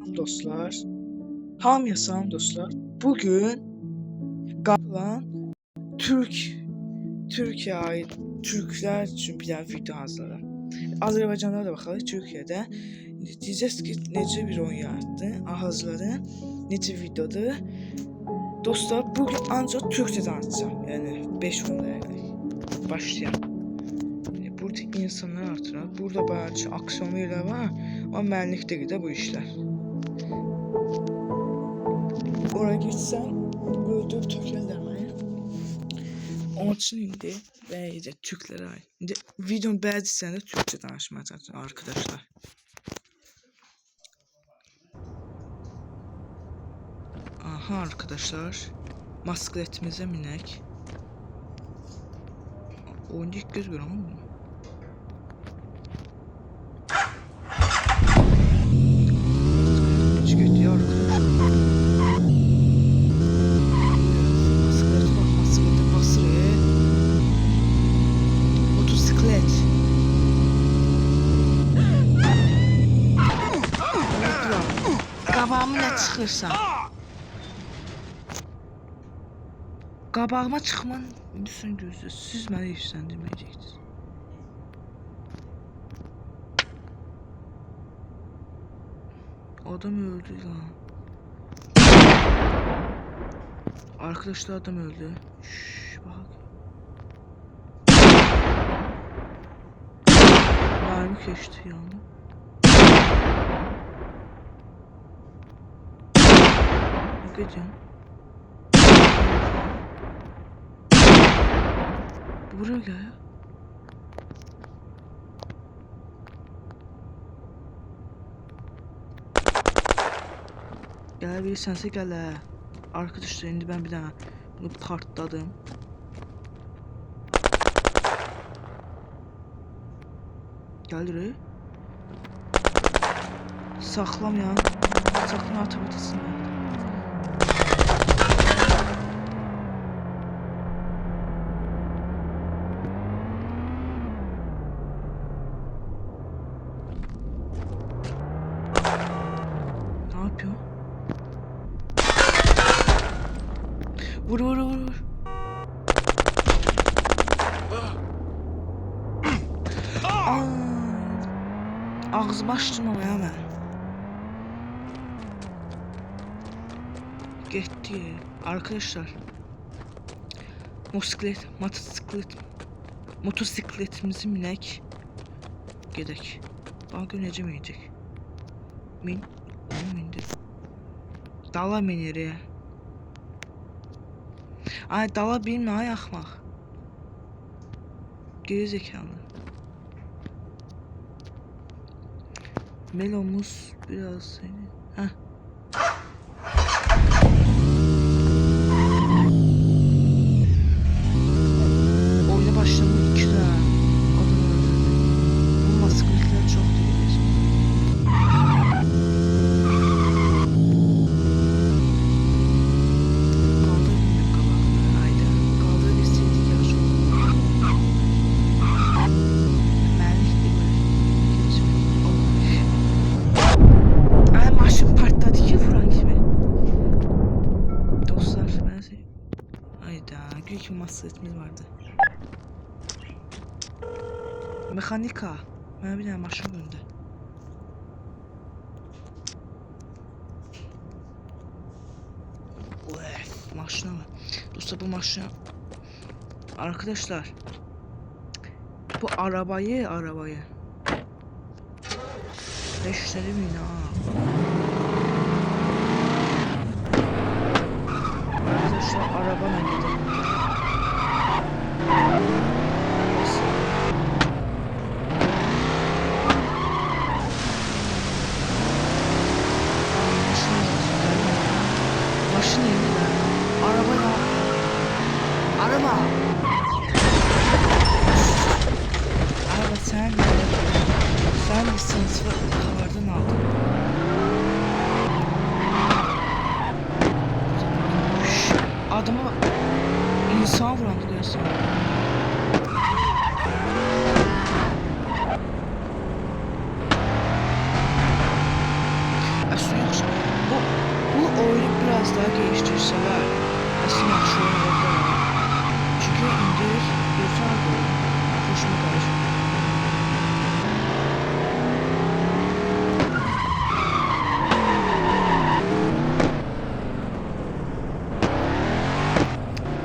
Dostlar, hamıya salam dostlar. Bugün qalan Türkiyə aid Türklər üçün bir dənə video hazırladım. Azərbaycanda da baxalım, Türkiyədə. Diyeceğiz ki, necə bir oyun yarattı, hazırladı, necə videodur. Dostlar, bugün ancaq Türkçə danışacağım. Yəni 5-10 dəqiqə. Başlayalım. Burada insanlar artırır. Burada bayağı aksiyon yerler var. Ama mənlikdə də bu işler. Oraya gitsem gördüğüm Türkler var. Onun için indi ve Türklere ait. İndi videonun bəzi hissəsində Türkçe danışmaya çalışacağım arkadaşlar. Aha arkadaşlar, maskletimize minek. Oyunda ilk göz görüyorum mu? Hiç kötü ya arkadaşlar. Masklete bak, masklete basır. Motosiklet. Qabağıma ne çıxırsan? Qabağıma çıxman lütfen gözlə. Siz məni yüksəndirməyəcəksiniz. Adam öldü lan. Arkadaşlar adam öldü. Şşş bak. Mermi geçti yani. Ne gideceğim? Buraya gel. Gelebilirsense gel he. Arkadaşlar şimdi ben bir daha bunu partladım. Gel buraya. Saklamayan. Saklama atabatasını. Ne yapıyor? Vur vur vur vur. Ağzımı açtım ama ya ben. Gitti. Arkadaşlar. Motosikletimizi minek. Gedek. Bana görünecemeyecek. Min. Onu mindir. Dala minir ya. Ay dala bilme ay axmaq. Geri zekalı. Melomuz biraz seni. Heh. Oyuna başlamak 2 tane adam öldürdü. Bu maskotlar çok değil. Kaldırmıyor kabakları. Hayda. Kaldırabilirseydik ya çok. Merlikti böyle. Ay maşın partladı ki vuran gibi. Dostlar ben şey... Hayda. Gül ki maskotimiz vardı. Mekanika. Bana bir tane maşın gönder. Maşına var. Dostlar bu maşına. Arkadaşlar. Bu arabayı. Leşleri mi ha? Arkadaşlar araba nerede? Maşın yerine araba ya. Araba. Araba sen bir sınıfı kavardan aldın. Adama insan vurandı diyorsun. aslında yaxşı. Bu oyunu biraz daha geliştirsələr, aslında yaxşı oyun ola bilər. Çünki indi gözəl bir oyun. Xoşuma gəlir.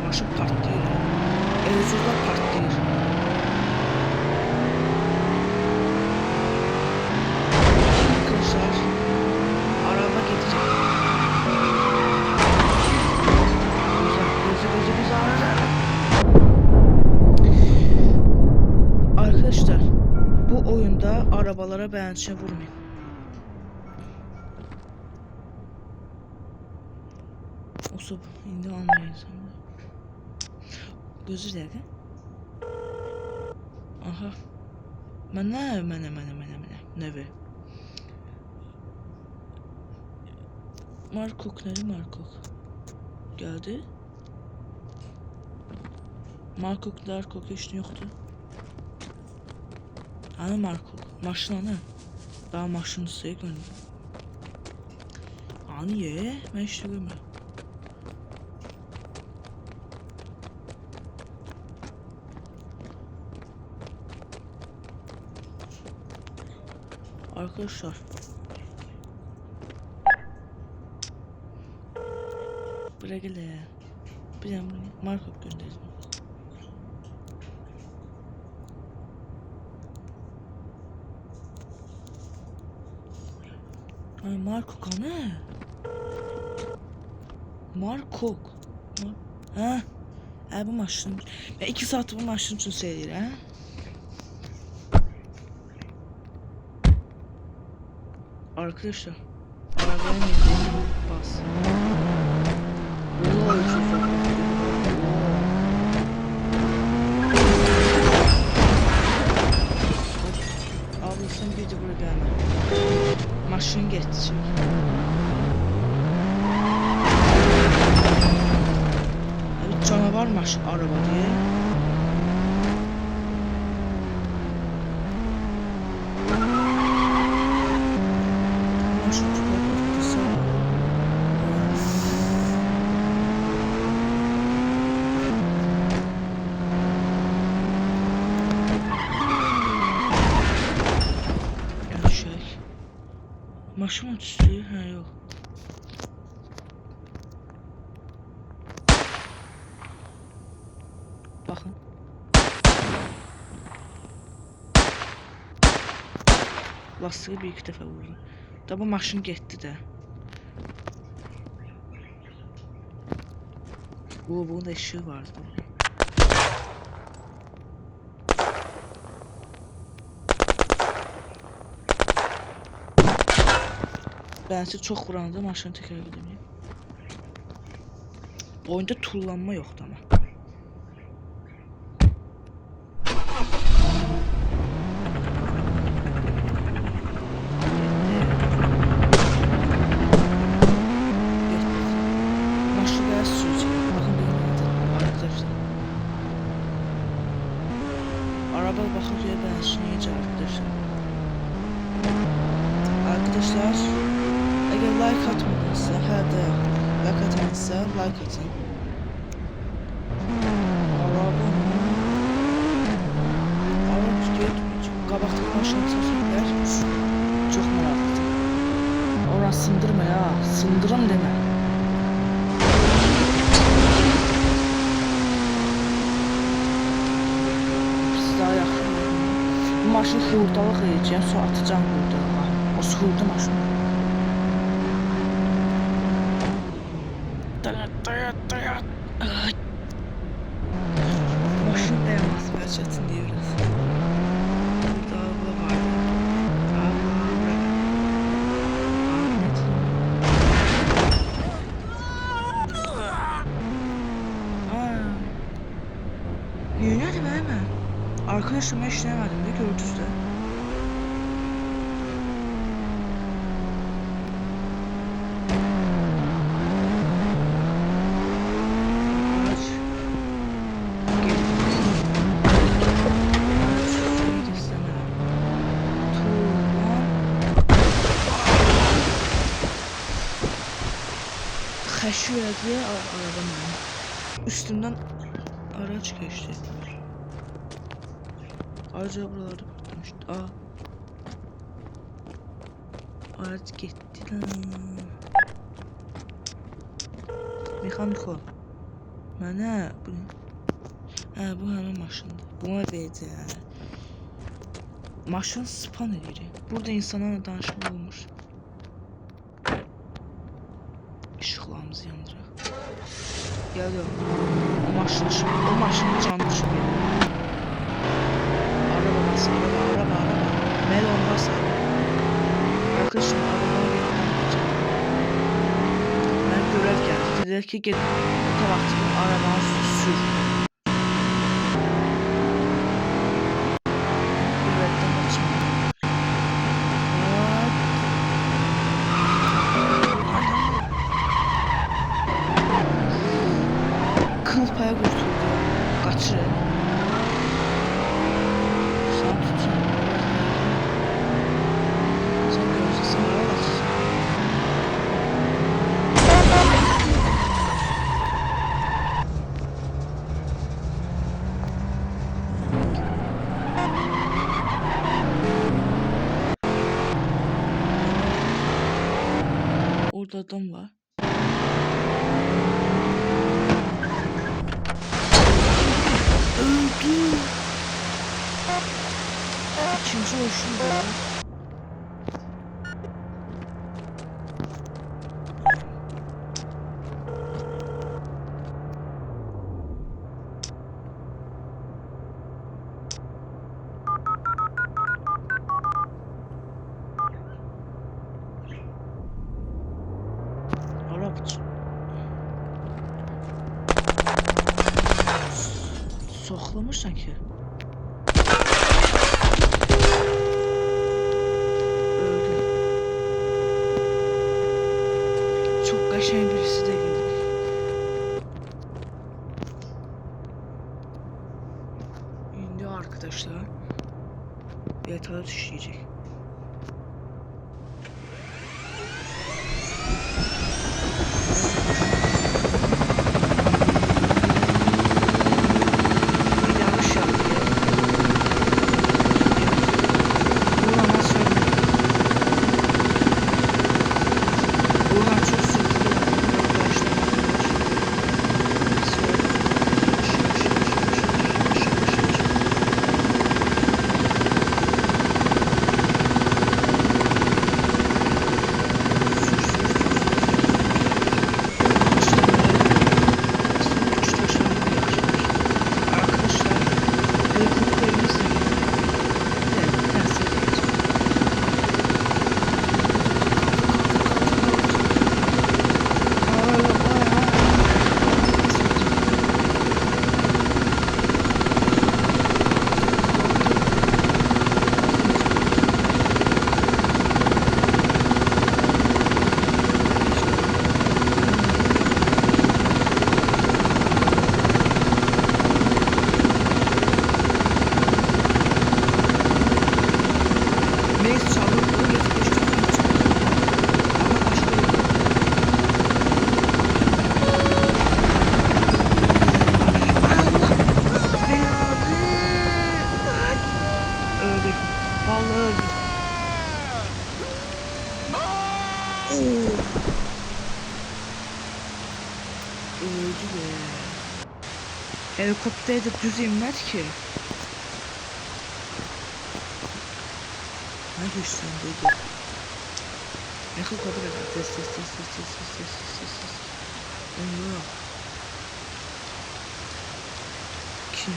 Maşın partlayır. Evzurlar partlayır. Arkadaşlar, araba gidecek. Güzel araba. Arkadaşlar, bu oyunda arabalara beğençe vurmayın. Olsa indi anlayacağım. Gözü dəqiqə. Aha. Mənə. Nəvi. Markok nədir Markok? Gəldi. Markok heç nə yoxdur. Hani Markok? Maşın ana. Daha maşın suya göndər. Hani ye? Mən heç nə görmürəm. Arkadaşlar. Bırak hele. Bir an Markok gönderdim. Ay Markok ne? Markok. Ha? Bu maşın. Ya 2 saat bu maşın için seyir ha? Arkadaşlar. Arabaya ne diyeyim? Bas. Oo, çok abi sen bir de buraya gelme. Maşın geçecek. Abi canavar maşın araba diye. Maşın çok kısa. Maşın mı düştü? Ha yok. Bakın. Lastiği bir iki defa vurdum. Da bu maşın gitti de. Bunun da ışığı vardı. Bence çok vuranda maşını tekrar edemeyim. Oyunda tullanma yoktu ama. Maşını biraz sürecek. Bakın benim arkadaşlar. Araba bakınca ben şunayıcı arkadaşlar. Arkadaşlar. Eğer like atmadıysa, hadi like atmadıysa like atın. Araba tutuyor. Qabaxdakı maşını çəkirlər. Çox maraqlıdır. Ora sındırma ya, sındırım demə. Biz daha yaxın. Bu maşın xurdalıq edəcəm, sonra atacağım xurdalığa. O xurda maşın. Dayat. Maşın dayanması biraz çətin diyoruz. Burada abla var. Niye dedim hemen? Arkadaşımla işleyemedim de gördünüz de. Təşkil ediyor araba mənim. Üstümdən araç geçti. Ayrıca buralarda patlamıştı. Araç gitti lan. Mexaniko. Mənə bu ne? Hə, bu həmin maşındır. Buna deyəcək. Maşın span edir. Burada insanlarla danışma olmuş. İşıqlarımızı yandıraq. Gəlir. O maşının canı çıxır. Araba bas, araba. Melon bas. Arkadaşım arabaya geçeceğim. Ben görev geldi. Dediler ki git bu taraftaki arabanı sür. Görevden kaçmayayım. Kıl paya kurtuldu. Kaçır. Sen tutun. Sen görürsen sana kaçır. Orada adam var. Öldü. İkinci oluşum var. Soxlamışsan ki. Öldü. Çok qəşəng birisi de geldi. İndi arkadaşlar yatağa düşecek. Öldü be. Helikopterde düz inmez ki. Ne düşsün dedi. Ne kadar ses. Allah. Kim?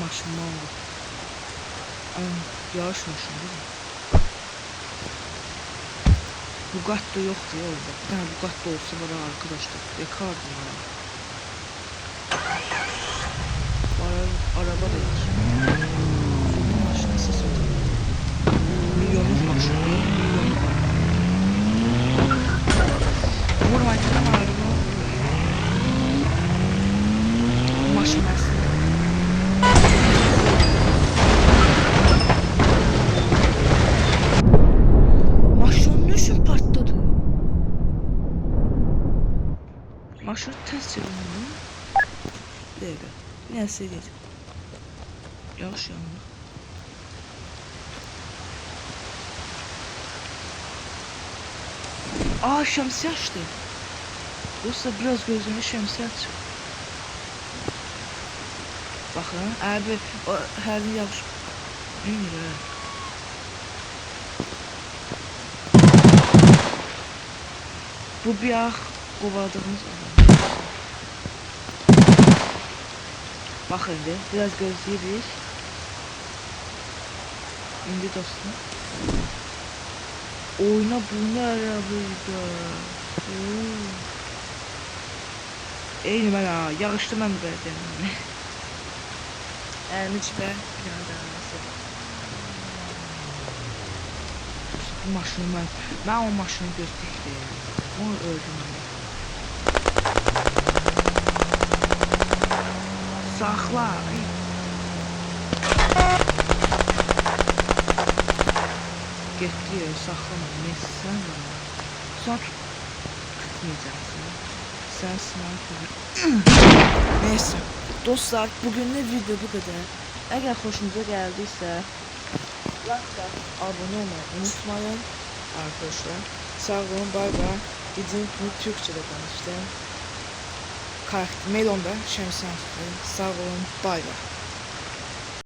Maşın oldu. Yavaş maşın değil mi? Bugatti yoktu ya orada. Bir tane Bugatti olsa bana arkadaşlar. Yakardım ya. Araba da yok. Sokun maşını sesiydi. Milyonluk maşın. Milyonluk var. Vurmayın tamam araba. Maşın versin. Maşın ne için patladı? maşını test çevirməliyim. Bir dəqiqə. Bir nəsə edəcəm. Yavaş yanına. Aa, şemsiye açtı. Dostlar biraz gözünü şemsiye açın. Bakın abi o her gün yapış. Bilmiyorum. Bu bir ah kovardığımız adam. Bakın biraz gözleyirik. Şimdi dostum. Oyna bunu arabada. Eyni ben ha, yağıştı ben böyle demem. Elini çipə bir dənə dənəsi. Bu maşını mən o maşını gözləyirdim. Onu öldüm mən. Saxla. Getdi, saxlama. Neyse sən var. Sonra tutmayacaqsın. Sən sniper. Neyse. Dostlar, bugünlük video bu kadar. Eğer hoşunuza geldiyse like ve abone olmayı unutmayın arkadaşlar. Sağ olun, bay bay. Dediğim gibi Türkçe'de konuştum. Karakter Melon'da Şemsiyen. Sağ olun, bay bay.